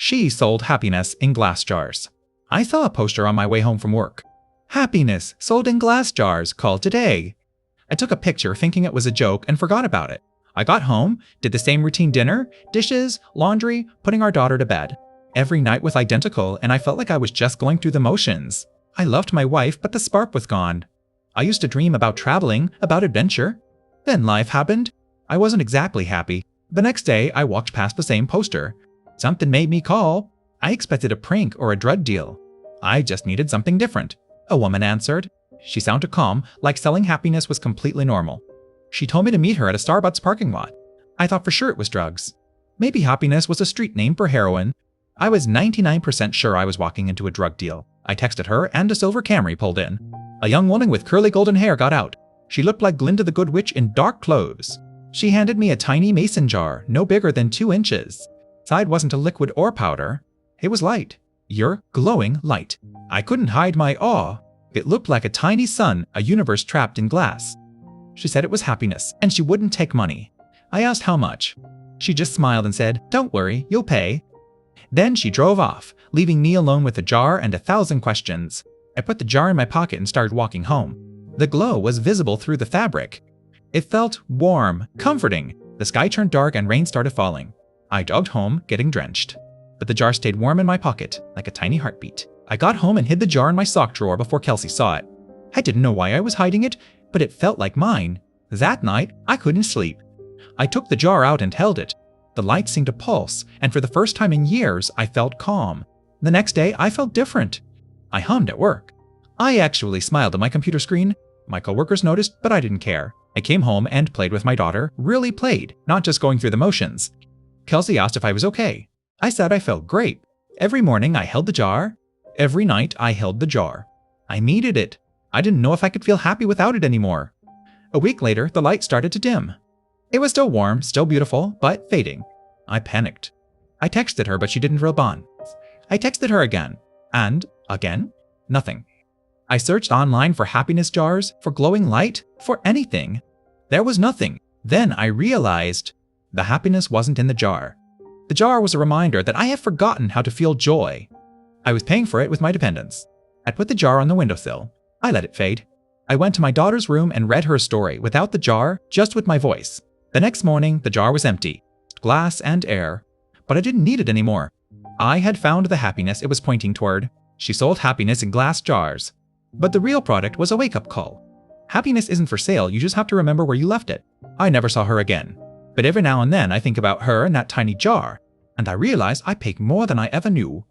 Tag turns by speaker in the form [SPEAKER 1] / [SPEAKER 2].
[SPEAKER 1] She sold happiness in glass jars. I saw a poster on my way home from work. Happiness sold in glass jars, call today. I took a picture thinking it was a joke and forgot about it. I got home, did the same routine dinner, dishes, laundry, putting our daughter to bed. Every night was identical and I felt like I was just going through the motions. I loved my wife, but the spark was gone. I used to dream about traveling, about adventure. Then life happened. I wasn't exactly happy. The next day, I walked past the same poster. Something made me call. I expected a prank or a drug deal. I just needed something different. A woman answered. She sounded calm, like selling happiness was completely normal. She told me to meet her at a Starbucks parking lot. I thought for sure it was drugs. Maybe happiness was a street name for heroin. I was 99% sure I was walking into a drug deal. I texted her and a silver Camry pulled in. A young woman with curly golden hair got out. She looked like Glinda the Good Witch in dark clothes. She handed me a tiny mason jar, no bigger than 2 inches. Inside wasn't a liquid or powder. It was light. Your glowing light. I couldn't hide my awe. It looked like a tiny sun, a universe trapped in glass. She said it was happiness, and she wouldn't take money. I asked how much. She just smiled and said, "Don't worry, you'll pay." Then she drove off, leaving me alone with the jar and 1,000 questions. I put the jar in my pocket and started walking home. The glow was visible through the fabric. It felt warm, comforting. The sky turned dark and rain started falling. I jogged home, getting drenched. But the jar stayed warm in my pocket, like a tiny heartbeat. I got home and hid the jar in my sock drawer before Kelsey saw it. I didn't know why I was hiding it, but it felt like mine. That night, I couldn't sleep. I took the jar out and held it. The light seemed to pulse, and for the first time in years, I felt calm. The next day, I felt different. I hummed at work. I actually smiled at my computer screen. My coworkers noticed, but I didn't care. I came home and played with my daughter, really played, not just going through the motions. Kelsey asked if I was okay. I said I felt great. Every morning, I held the jar. Every night, I held the jar. I needed it. I didn't know if I could feel happy without it anymore. A week later, the light started to dim. It was still warm, still beautiful, but fading. I panicked. I texted her, but she didn't respond. I texted her again. And again, nothing. I searched online for happiness jars, for glowing light, for anything. There was nothing. Then I realized the happiness wasn't in the jar. The jar was a reminder that I had forgotten how to feel joy. I was paying for it with my dependents. I put the jar on the windowsill. I let it fade. I went to my daughter's room and read her a story without the jar, just with my voice. The next morning, the jar was empty. Glass and air. But I didn't need it anymore. I had found the happiness it was pointing toward. She sold happiness in glass jars. But the real product was a wake-up call. Happiness isn't for sale, you just have to remember where you left it. I never saw her again. But every now and then I think about her and that tiny jar, and I realize I paid more than I ever knew.